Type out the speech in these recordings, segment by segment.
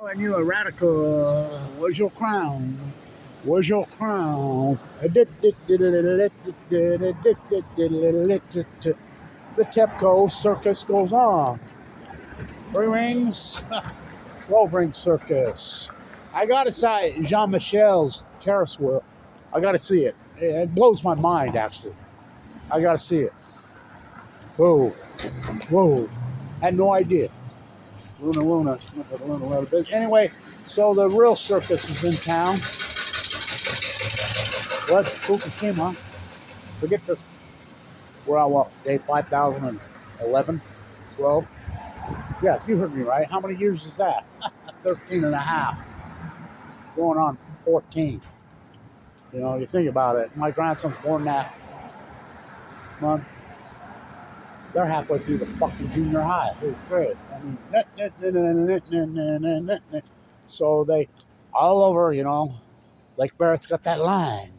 And you a radical. Where's your crown? Where's your crown? The Tepco circus goes on. 3 rings, 12 ring circus. I gotta say, Jean Michel's Ferris wheel. I gotta see it. It blows my mind, actually. I gotta see it. Whoa, whoa. Had no idea. Luna. Anyway, so the real circus is in town. What's Fukushima? Forget this. We're on what, day 5,011, 12? Yeah, you heard me right. How many years is that? 13 and a half. Going on 14. You know, you think about it. My grandson's born that month. They're halfway through the fucking junior high. It's great. I mean, so they all over, you know, Lake Barrett's got that line.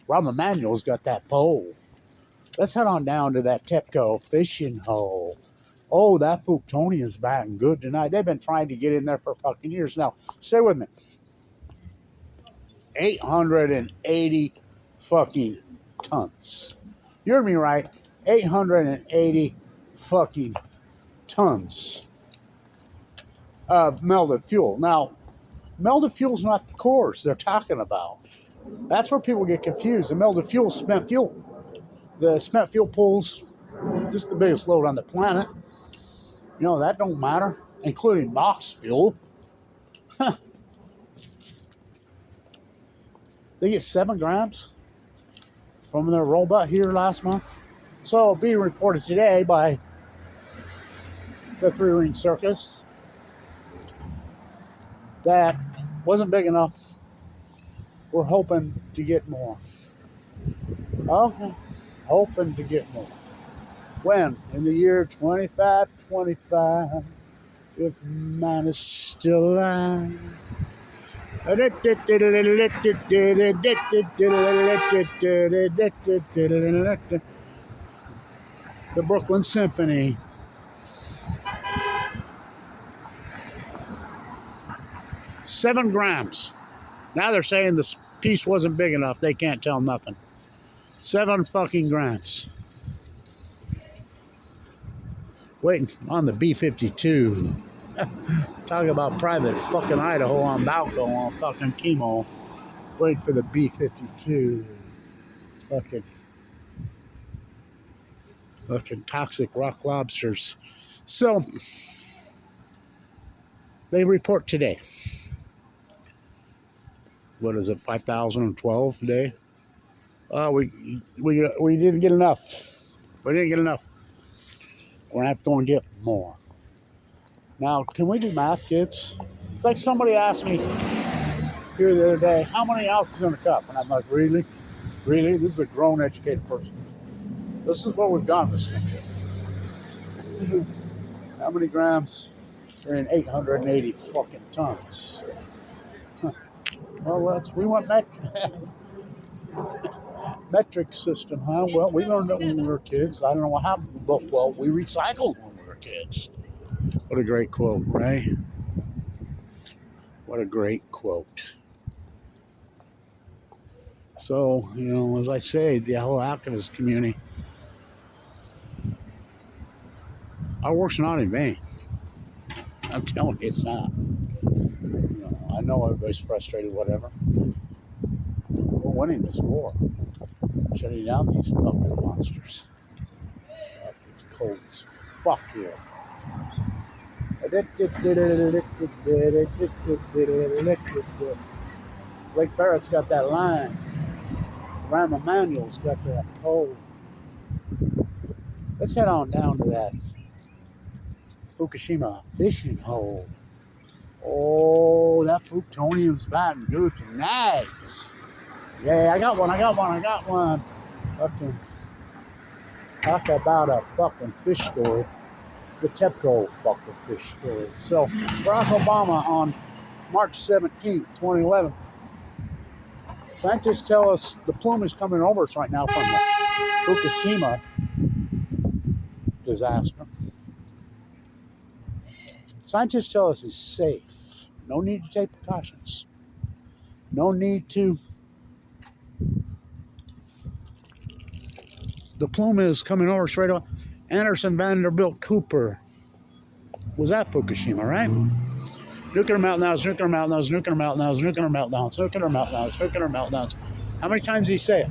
Rahm Emanuel's got that pole. Let's head on down to that Tepco fishing hole. Oh, that Fuktonian's batting good tonight. They've been trying to get in there for fucking years now. Stay with me. 880 fucking tons. You heard me right. 880 fucking tons of melted fuel. Now, melted fuel's not the cores they're talking about. That's where people get confused. The melted fuel is spent fuel. The spent fuel pool's just the biggest load on the planet. You know, that don't matter, including NOx fuel. They get 7 grams from their robot here last month. So being reported today by the 3 ring circus that wasn't big enough. We're hoping to get more. Okay, hoping to get more. When? In the year 2525, if man is still alive. The Brooklyn Symphony. Seven grams. Now they're saying this piece wasn't big enough. They can't tell nothing. 7 fucking grams. Waiting on the B-52. Talking about private fucking Idaho on Balco on fucking chemo. Waiting for the B-52. Fucking toxic rock lobsters. So, they report today. What is it, 5,012 today? We didn't get enough. We didn't get enough. We're going to have to go and get more. Now, can we do math, kids? It's like somebody asked me here the other day, how many ounces in a cup? And I'm like, really? Really? This is a grown, educated person. This is what we've got in this country. How many grams are in 880 fucking tons? Huh. Well, we went metric system, huh? Well, we learned it when we were kids. I don't know what happened, but, well, we recycled when we were kids. What a great quote, right? What a great quote. So, you know, as I say, the whole activist community, our work's not in vain. I'm telling you, it's not. You know, I know everybody's frustrated, whatever. We're winning this war. Shutting down these fucking monsters. It's cold as fuck here. Lake Barrett's got that line. Rahm Emanuel's got that pole. Let's head on down to that FUKUSHIMA fishing hole. Oh, that Fuktonian's batting good tonight. Yeah, I got one. Fucking talk about a fucking fish story. The Tepco fucking fish story. So, Barack Obama on March 17th, 2011. Scientists tell us the plume is coming over us right now from the Fukushima disaster. Scientists tell us it's safe. No need to take precautions. No need to. The plume is coming over straight up. Anderson Vanderbilt Cooper was at Fukushima, right? Nuclear meltdowns, nuclear meltdowns, nuclear meltdowns, nuclear meltdowns, nuclear meltdowns, nuclear meltdowns. How many times did he say it?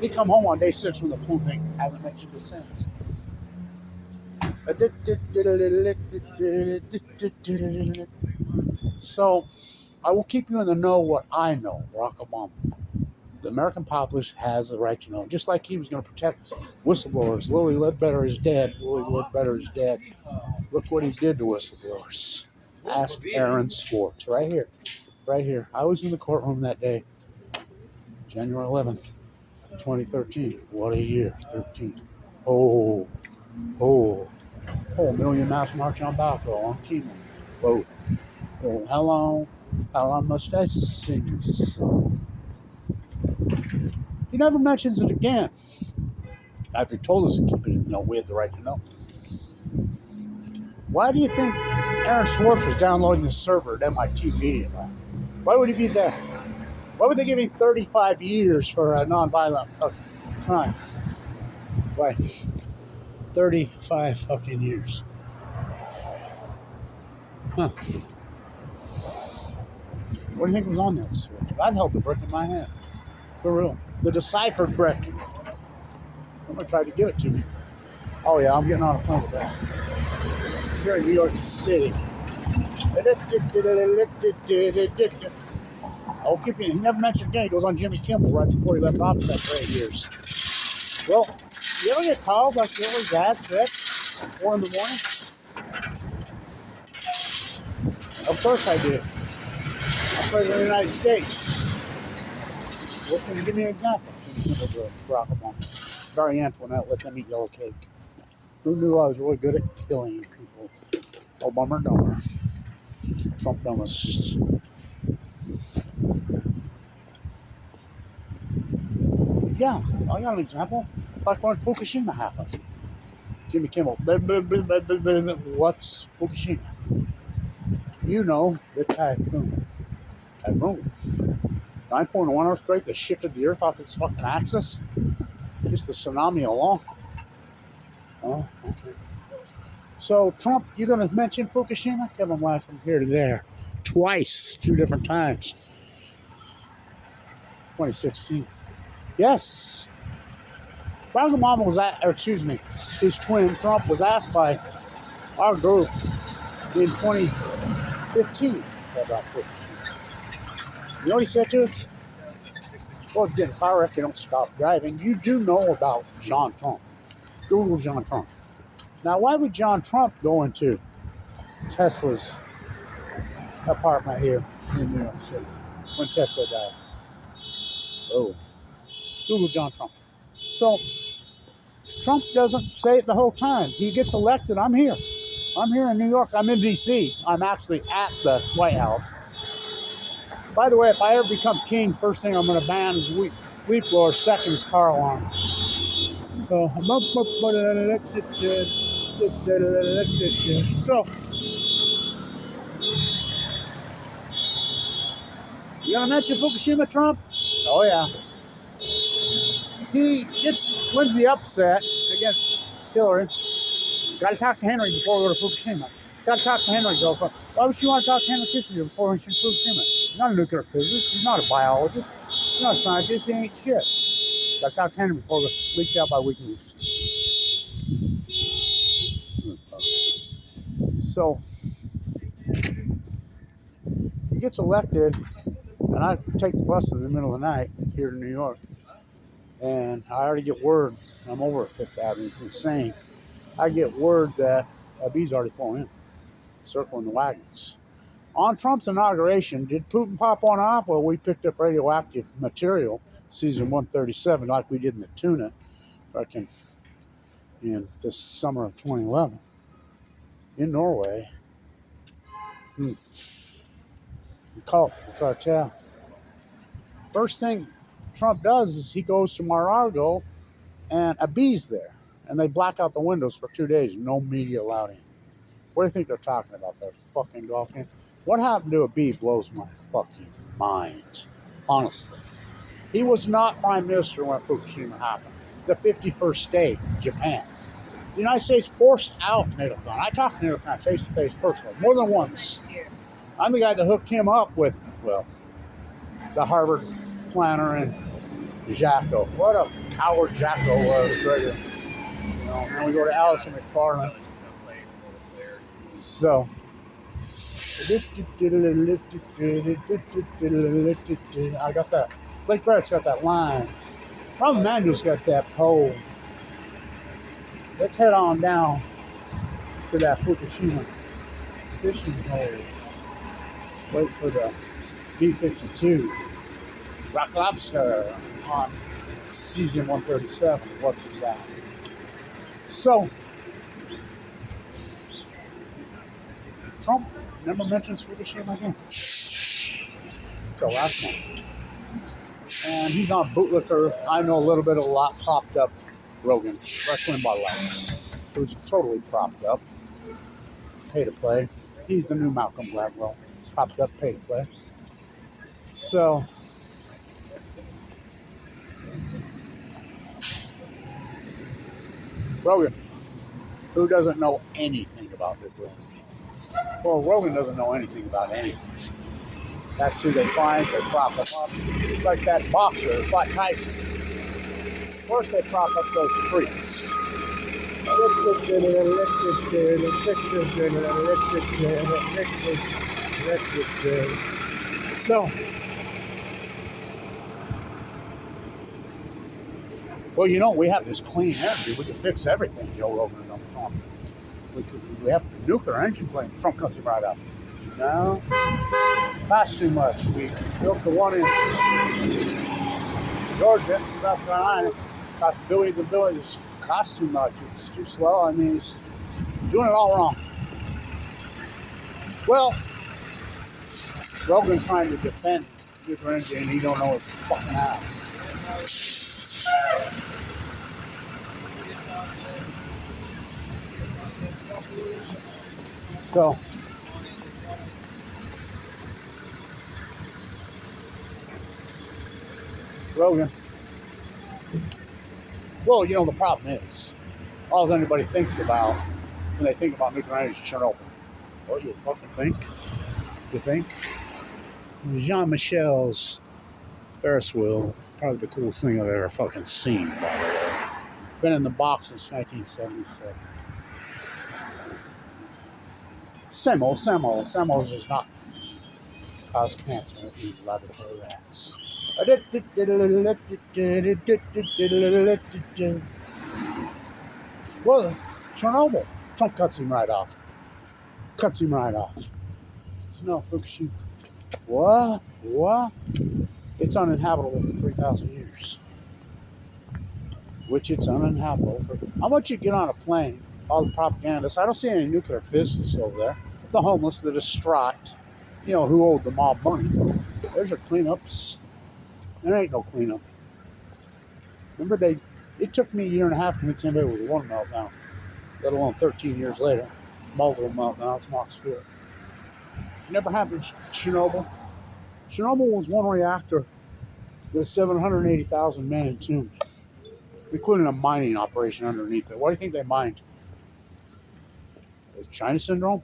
He come home on day 6 when the plume thing hasn't mentioned it since. So, I will keep you in the know what I know, Barack Obama. The American populace has the right to know. Just like he was going to protect whistleblowers. Lily Ledbetter is dead. Lily Ledbetter is dead. Look what he did to whistleblowers. Ask Aaron Swartz. Right here. Right here. I was in the courtroom that day. January 11th, 2013. What a year. 13. Oh. Oh. Oh, a million mass march on Baco on chemo. Whoa. Oh, how long must I sing this song? He never mentions it again. After he told us to keep it in the know, we had the right to know. Why do you think Aaron Swartz was downloading the server at MIT Media Lab? Why would he be there? Why would they give him 35 years for a nonviolent crime? Why? 35 fucking years. Huh. What do you think was on that switch? I've held the brick in my hand. For real. The deciphered brick. Someone tried to give it to me. Oh yeah, I'm getting on a plane with that. Here in New York City. I'll keep you. He never mentioned again. He goes on Jimmy Kimmel right before he left office after 8 years. Well, you ever get called like your dad said, 4 in the morning? Of course I do. I'm president of the United States. What can you give me an example? Barack Obama. Marie Antoinette let them eat yellow cake. Who knew I was really good at killing people? Obama dumber. Trump dumbest. Yeah, I got an example. Like when Fukushima happened. Jimmy Kimmel. What's Fukushima? You know, the typhoon. 9.1 earthquake that shifted the earth off its fucking axis. Just the tsunami alone. Oh, okay. So, Trump, you're going to mention Fukushima? Kevin went from here to there. Twice, 2 different times. 2016. Yes. Barack Obama was his twin, Trump, was asked by our group in 2015 about Fukushima. You know what he said to us? Well, if you get a car wreck, you don't stop driving. You do know about John Trump. Google John Trump. Now, why would John Trump go into Tesla's apartment here in New York City when Tesla died? Oh. Google John Trump. So, Trump doesn't say it the whole time. He gets elected. I'm here. I'm here in New York. I'm in D.C. I'm actually at the White House. By the way, if I ever become king, first thing I'm going to ban is weed blowers, second is car alarms. So, you going to mention Fukushima, Trump? Oh, yeah. He wins the upset against Hillary. Got to talk to Henry before we go to Fukushima. Got to talk to Henry, girlfriend. Why would you want to talk to Henry Kissinger before we shoot Fukushima? He's not a nuclear physicist. He's not a biologist. He's not a scientist. He ain't shit. Got to talk to Henry before we leaked out by WikiLeaks. So, he gets elected, and I take the bus in the middle of the night here to New York. And I already get word, I'm over at 5th Avenue, it's insane. I get word that a bee's already flown in, circling the wagons. On Trump's inauguration, did Putin pop one off? Well, we picked up radioactive material, season 137, like we did in the tuna, back in this summer of 2011, in Norway. We call it the cartel. First thing Trump does is he goes to Mar-a-Lago, and a bee's there. And they black out the windows for 2 days. No media allowed in. What do you think they're talking about? Their fucking golf game? What happened to a bee blows my fucking mind. Honestly. He was not prime minister when Fukushima happened. The 51st state, Japan. The United States forced out Nato-Con. I talked to Nato-Con face to face personally, more than once. I'm the guy that hooked him up with, well, the Harvard planner and Jacko. What a coward Jacko was, Gregor. You know, and we go to Allison McFarland. So, I got that. Blake Barrett's got that line. Ron Manuel's got that pole. Let's head on down to that Fukushima fishing hole. Wait for the B-52. Rock Lobster on season 137. What's that? So, Trump never mentions Fukushima again. So last month. And he's on bootlicker. I know a little bit of a lot propped up Rogan, wrestling by life, who's totally propped up. Pay to play. He's the new Malcolm Gladwell. Propped up, pay to play. So, Rogan, who doesn't know anything about this? Well, Rogan doesn't know anything about anything. That's who they find, they prop them up. It's like that boxer who fought Tyson. First they prop up those freaks. So, well, you know, we have this clean energy. We can fix everything, Joe Rogan and Trump. We have nuclear engine claim. Trump cuts him right up. No, costs too much. We built the one in Georgia, South Carolina. Costs billions and billions. It costs too much. It's too slow. I mean, he's doing it all wrong. Well, Rogan's trying to defend nuclear energy, and he don't know his fucking ass. So, Rogan. Well, you know, the problem is, all anybody thinks about when they think about nuclear energy is Chernobyl. What do you fucking think? You think? Jean-Michel's Ferris wheel, probably the coolest thing I've ever fucking seen, by the way. Been in the box since 1977. Same old. Samo's does not cause cancer in laboratory rats. Well, Chernobyl. Trump cuts him right off. So no, Fukushima. What? It's uninhabitable for 3,000 years. Which it's uninhabitable for. How much you get on a plane? All the propagandists. I don't see any nuclear physicists over there. The homeless, the distraught. You know, who owed the mob money. There's your cleanups. There ain't no cleanup. Remember, it took me a year and a half to convince anybody it was one meltdown, let alone 13 years later. Multiple meltdowns, Mark Stewart. It never happened in Chernobyl. Chernobyl was one reactor. There's 780,000 men entombed, including a mining operation underneath it. What do you think they mined? The China syndrome?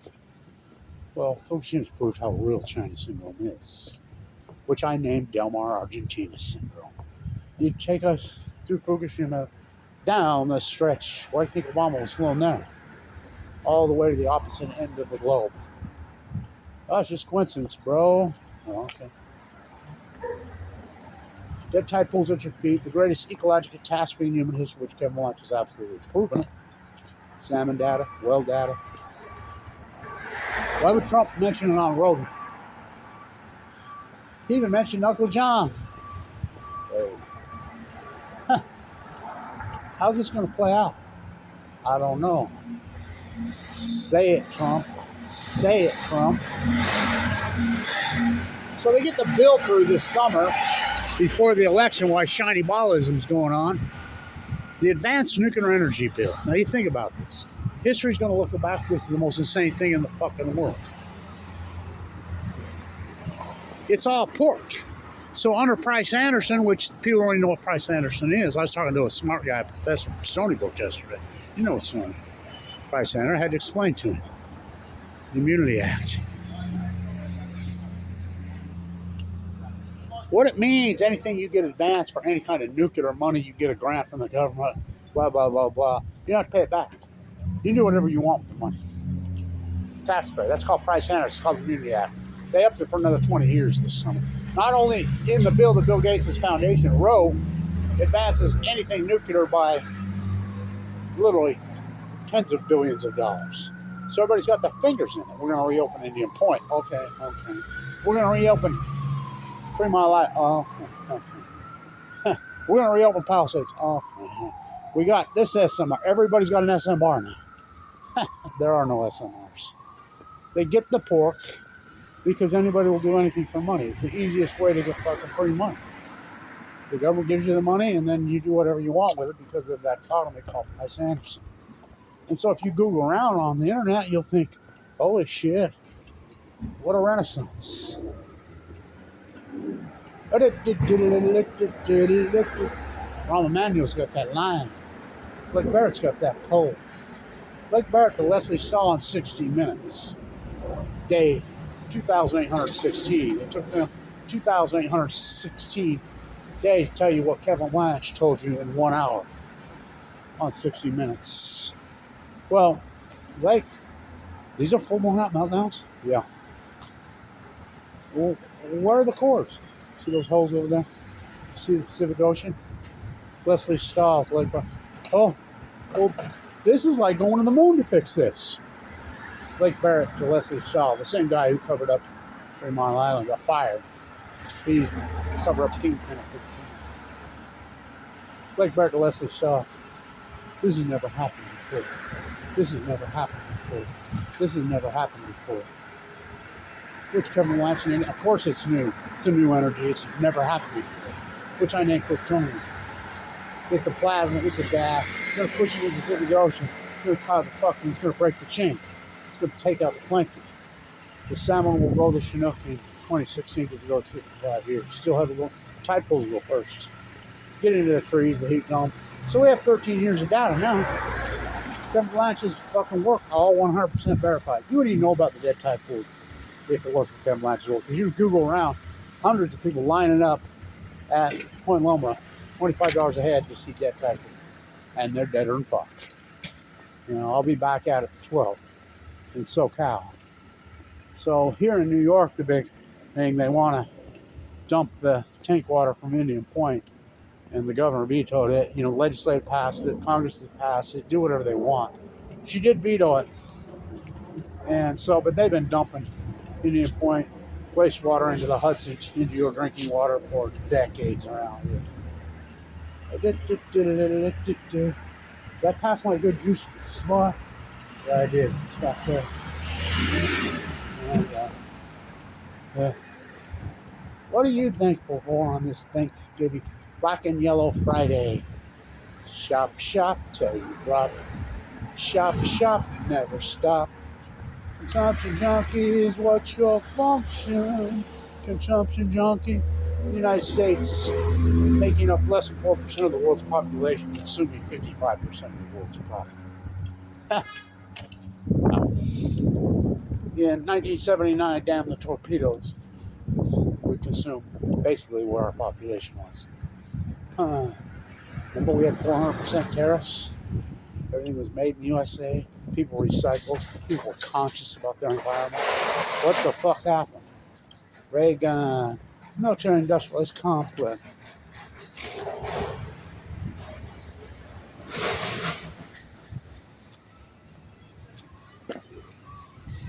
Well, Fukushima's proved how real China syndrome is, which I named Del Mar Argentina syndrome. You take us through Fukushima down the stretch. Why do you think Obama was flown there? All the way to the opposite end of the globe. Oh, it's just coincidence, bro. Oh, okay. Dead tide pools at your feet. The greatest ecological catastrophe in human history, which Kevin Watch has absolutely proven. Salmon data, well data. Why would Trump mention it on Rogan? He even mentioned Uncle John. Huh. How's this going to play out? I don't know. Say it, Trump. Say it, Trump. So they get the bill through this summer before the election while shiny ballism's going on. The advanced nuclear energy bill. Now you think about this. History's going to look back. This is the most insane thing in the fucking world. It's all pork. So under Price Anderson, which people don't even know what Price Anderson is. I was talking to a smart guy, professor for Stony Brook yesterday. You know what's Stony Price Anderson. I had to explain to him the Immunity Act. What it means, anything you get advanced for any kind of nuclear money, you get a grant from the government, blah, blah, blah, blah. You don't have to pay it back. You can do whatever you want with the money. Taxpayer. That's called Price Anderson. It's called the Immunity Act. They upped it for another 20 years this summer. Not only in the bill that Bill Gates' foundation wrote, advances anything nuclear by literally tens of billions of dollars. So everybody's got their fingers in it. We're going to reopen Indian Point. Okay. We're going to reopen 3 Mile Island. Oh, okay. We're going to reopen Palisades. Okay. We got this SMR. Everybody's got an SMR now. There are no SMRs. They get the pork because anybody will do anything for money. It's the easiest way to get fucking free money. The government gives you the money, and then you do whatever you want with it because of that economy called Price Anderson. And so if you Google around on the internet, you'll think, holy shit, what a renaissance. Rahm Emanuel's got that line. Blake Barrett's got that pole. Blake Barrett to Leslie Stahl in 60 minutes. Day 2,816. It took them 2,816 days to tell you what Kevin Blanche told you in 1 hour on 60 Minutes. Well, Blake, these are full-blown out meltdowns? Yeah. Well, where are the cores? See those holes over there? See the Pacific Ocean? Leslie Stahl, Blake Barrett. Oh, well, this is like going to the moon to fix this. Blake Barrett to Leslie Stahl, the same guy who covered up 3 Mile Island, got fired. He's the cover-up kingpin of Fukushima. Blake Barrett to Leslie Stahl. This has never happened before. This has never happened before. This has never happened before. Which Kevin Blanche, and of course it's new. It's a new energy. It's never happened before. Which I name plutonium. It's a plasma. It's a gas. It's going to push it into the Pacific Ocean. It's going to cause a fucking. It's going to break the chain. It's going to take out the plankton. The salmon will grow the Chinook in 2016 because it goes 55 years. Still have to go. Tide pools will first. Get into the trees, the heat dome. So we have 13 years of data now. Kevin Blanche's fucking work, all 100% verified. You wouldn't even know about the dead tide pools if it wasn't for Kevin Blanche's work. Because you Google around, hundreds of people lining up at Point Loma, $25 a head to see dead tide pools. And they're deader than fuck. You know, I'll be back at it the 12th in SoCal. So here in New York, the big thing, they want to dump the tank water from Indian Point, and the governor vetoed it. You know, the legislature passed it, Congress has passed it, do whatever they want. She did veto it. And so, but they've been dumping Indian Point wastewater into the Hudson, into your drinking water for decades around here. Did I pass my good juice spot? Yeah, I did. It's back there. And, what are you thankful for on this Thanksgiving? Black and Yellow Friday. Shop, shop, till you drop. Shop, shop, never stop. Consumption junkie is what's your function. Consumption junkie. The United States, making up less than 4% of the world's population, consuming 55% of the world's product. In 1979, damn the torpedoes, we consumed basically where our population was. Remember we had 400% tariffs? Everything was made in the USA. People recycled. People were conscious about their environment. What the fuck happened? Reagan, military industrialist complex.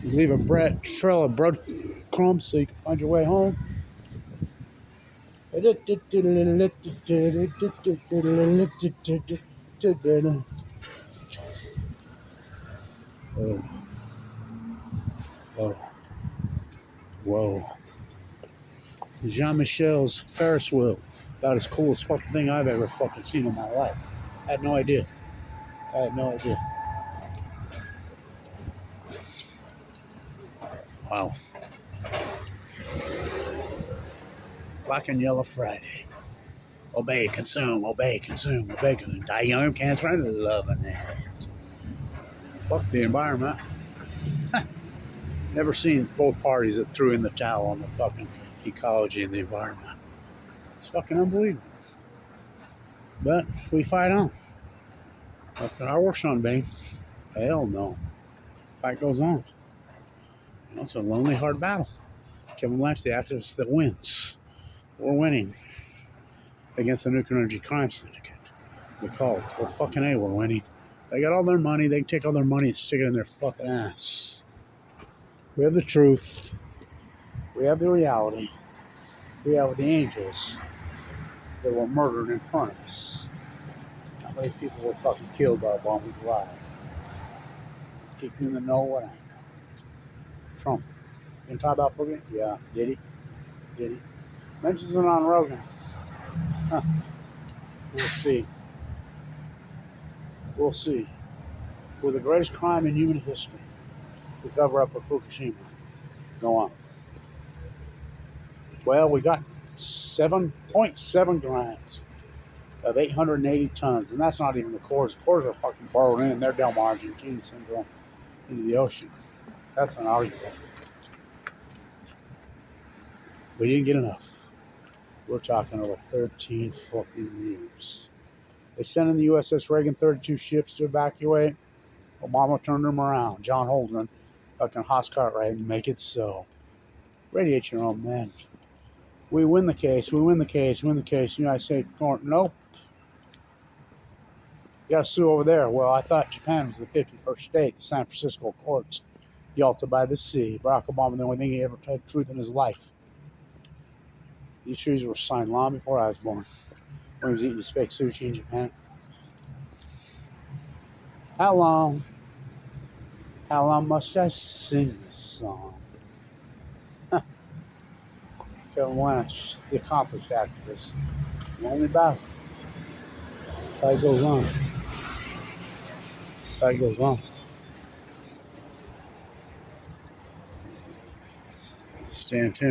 You leave a trail of breadcrumbs so you can find your way home. Oh. Whoa. Jean-Michel's Ferris wheel. About as cool as fucking thing I've ever fucking seen in my life. I had no idea. Black and Yellow Friday. Obey, consume, obey, consume, obey, consume. Die young, cancer, and loving it. Fuck the environment. Never seen both parties that threw in the towel on the fucking ecology and the environment. It's fucking unbelievable. But we fight on. That's our work Babe. Hell no. Fight goes on. You know, it's a lonely, hard battle. Kevin Blanch, the activist that wins. We're winning against the nuclear energy crime syndicate. The cult. Well, fucking A, we're winning. They got all their money. They can take all their money and stick it in their fucking ass. We have the truth. We have the reality. We have the angels that were murdered in front of us. How many people were fucking killed by bombs alive? Keep you in the know what I know. Trump. Didn't talk about Fukushima? Yeah. Did he? Did he? Mentions it on Rogan. Huh. We'll see. We'll see. With the greatest crime in human history, the cover up of Fukushima. Go on. Well, we got 7.7 grams of 880 tons, and that's not even the cores. The cores are fucking borrowed in. They're Del Mar Argentina syndrome into the ocean. That's an argument. We didn't get enough. We're talking over 13 fucking years. They sent in the USS Reagan 32 ships to evacuate. Obama turned them around. John Holdren, fucking Haas Cartwright, and make it so. Radiate your own men. We win the case. We win the case. Win the case. United States Court. Nope. You got to sue over there. Well, I thought Japan was the 51st state. The San Francisco courts. Yalta by the sea. Barack Obama, the only thing he ever had truth in his life. These treaties were signed long before I was born. When he was eating his fake sushi in Japan. How long must I sing this song? Kevin Blanch, the accomplished activist. Lonely battle. Fight goes on. Fight goes on. Stay tuned.